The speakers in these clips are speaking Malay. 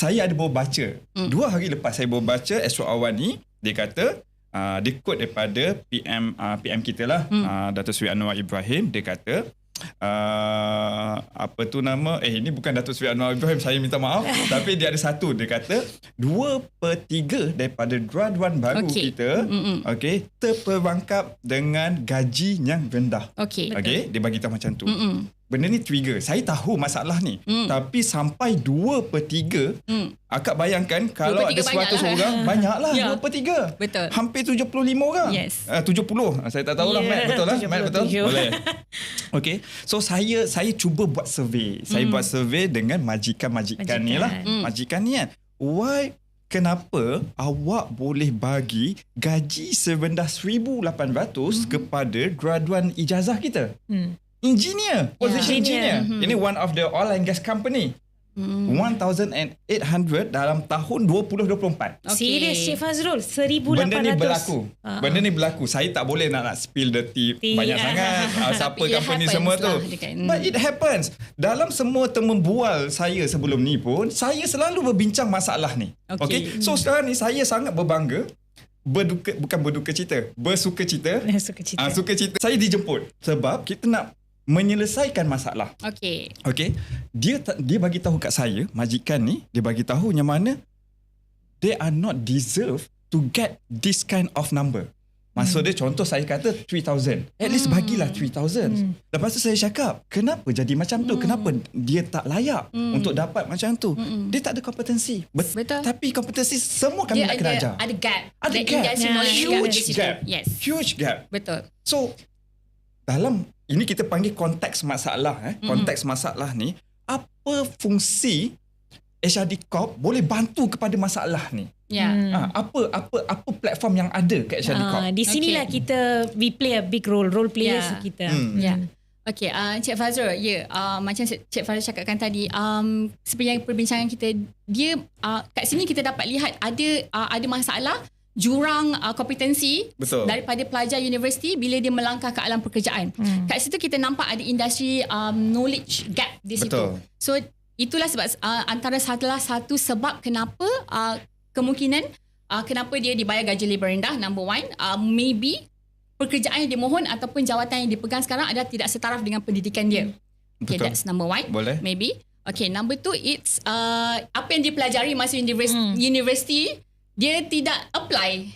saya ada baru baca. 2 hari lepas saya baru baca Astro Awani, dia kata dia quote daripada PM kita lah, Datuk Seri Anwar Ibrahim. Dia kata apa tu nama, ini bukan Datuk Seri Anwar Ibrahim, saya minta maaf. Tapi dia ada satu, dia kata 2/3 daripada graduan baru kita terperangkap dengan gaji yang rendah. Dia bagi tahu macam tu. Benda ni trigger. Saya tahu masalah ni. Tapi sampai 2/3, akak bayangkan kalau ada 100 orang, banyaklah 2/3. Betul. Hampir 75 orang. 70. Saya tak tahulah. Matt betul lah. Matt betul? Boleh. Okay. So saya cuba buat survey. Saya buat survey dengan majikan ni lah. Majikan ni kan. Kenapa awak boleh bagi gaji serendah 1,800 kepada graduan ijazah kita? Engineer, position engineer. Ini one of the oil and gas company. 1,800 dalam tahun 2024. Serius Cik Fazrul, 1,800. Benda ni berlaku. Saya tak boleh nak spill the tea banyak sangat. Siapa company semua tu. But it happens. Dalam semua temubual saya sebelum ni pun, saya selalu berbincang masalah ni. Okay. So sekarang ni saya sangat berbangga. Bersuka cita. Saya dijemput sebab kita nak menyelesaikan masalah. Okay. Dia bagi tahu kat saya, majikan ni, dia bagi tahu yang mana they are not deserve to get this kind of number. Maksud dia, contoh saya kata 3,000. At least bagilah 3,000. Lepas tu saya cakap, kenapa jadi macam tu? Kenapa dia tak layak untuk dapat macam tu? Dia tak ada kompetensi. Betul. Tapi kompetensi semua kami nak kena ajar. Ada gap. Huge gap. Betul. So, dalam ini kita panggil konteks masalah. Konteks masalah ni, apa fungsi HRD Corp boleh bantu kepada masalah ni? Apa platform yang ada kat HRD Corp? Di sinilah kita we play a big role players kita. Okay, Cik Fazrul, macam Cik Fazrul cakapkan tadi, sepanjang perbincangan kita, dia kat sini kita dapat lihat ada masalah jurang kompetensi daripada pelajar universiti bila dia melangkah ke alam pekerjaan. Kat situ kita nampak ada industri knowledge gap di situ. So itulah sebab antara salah satu sebab kenapa kemungkinan kenapa dia dibayar gaji lebih rendah. Number one, maybe pekerjaan yang dimohon ataupun jawatan yang dipegang sekarang adalah tidak setaraf dengan pendidikan dia. Okay, that's number one. Boleh. Maybe. Okay, number two, it's apa yang dia pelajari masa universiti, dia tidak apply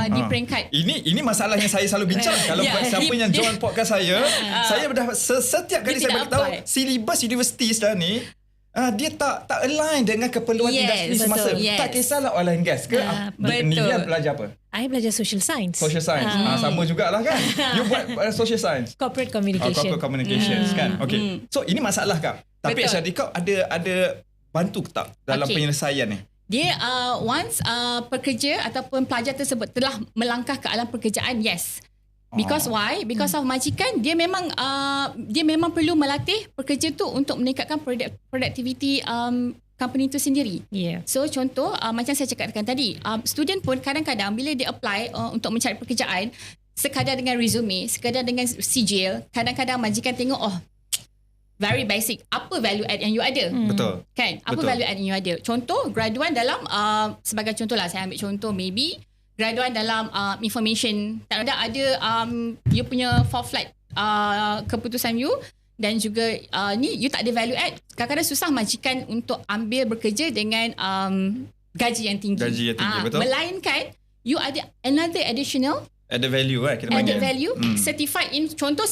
di peringkat. Ini masalah yang saya selalu bincang. Kalau siapa yang join podcast saya dah setiap kali saya beritahu silibus universiti sekarang ni dia tak align dengan keperluan industri semasa. Tak kisahlah oil and gas ke. Nivia belajar apa? I belajar social science. Sama jugalah kan. You buat social science, corporate communication. Kan. Okay. So ini masalah Kak. Tapi HRD Corp ada bantu tak dalam penyelesaian ni? Dia once pekerja ataupun pelajar tersebut telah melangkah ke alam pekerjaan, yes. Because why? Because of majikan, dia memang perlu melatih pekerja tu untuk meningkatkan productivity company itu sendiri. So contoh macam saya cakapkan tadi, student pun kadang-kadang bila dia apply untuk mencari pekerjaan, sekadar dengan resume, sekadar dengan sijil, kadang-kadang majikan tengok very basic, apa value add yang you ada. Betul. Kan? Apa value add yang you ada? Contoh, graduan dalam, sebagai contoh lah, saya ambil contoh, maybe graduan dalam information. Tak ada you punya forfeit keputusan you, dan juga ni you tak ada value add. Kadang-kadang susah majikan untuk ambil bekerja dengan gaji yang tinggi. Betul. Melainkan, you ada another additional added value kita panggil. Added value, certified in, contoh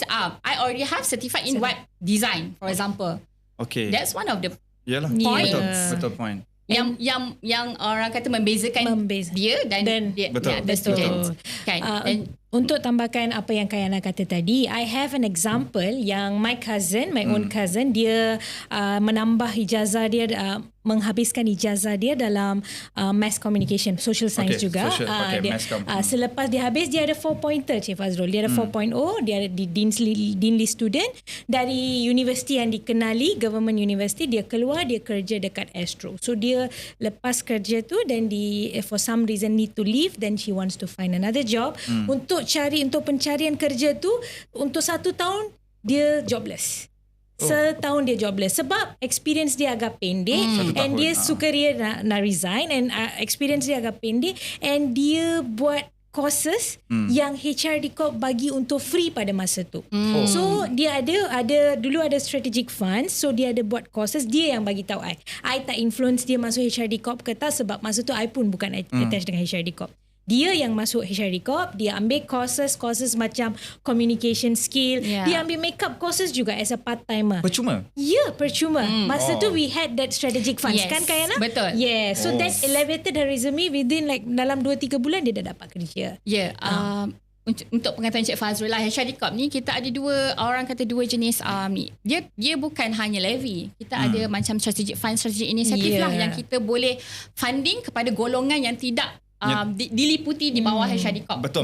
I already have certified in web design, for example. Okay. That's one of the point. Betul point. Yang orang kata membezakan dia dan dia, the students. Kan? Untuk tambahkan apa yang Kayana kata tadi, I have an example yang my own cousin, dia menambah ijazah dia, menghabiskan ijazah dia dalam mass communication, social science juga. Selepas dia habis, dia ada 4-pointer, Cik Fazrul. Dia ada 4.0, dia ada di Deanly student dari universiti yang dikenali, government university. Dia keluar, dia kerja dekat Astro. So dia lepas kerja tu, dan for some reason need to leave, then she wants to find another job. Untuk pencarian kerja tu, untuk 1 tahun dia jobless. Setahun dia jobless sebab experience dia agak pendek and dia suka dia nak resign and experience dia agak pendek and dia buat courses yang HRD Corp bagi untuk free pada masa tu. So dia ada dulu ada strategic funds, so dia ada buat courses, dia yang bagi tahu I tak influence dia masuk HRD Corp ke tak, sebab masa tu I pun bukan attached dengan HRD Corp. Dia yang masuk HRD Corp, dia ambil courses macam communication skill, dia ambil makeup courses juga as a part-timer. Percuma? Ya, percuma. Masa tu we had that strategic funds, kan Kayana? Betul. Yeah, so that elevated her resume within like dalam 2-3 bulan dia dah dapat kerja. Untuk pengetahuan Cik Fazrul lah, HRD Corp ni kita ada dua jenis ni. Dia bukan hanya levy. Kita ada macam strategic fund, strategic initiative lah yang kita boleh funding kepada golongan yang tidak diliputi di bawah HRD Corp. Betul.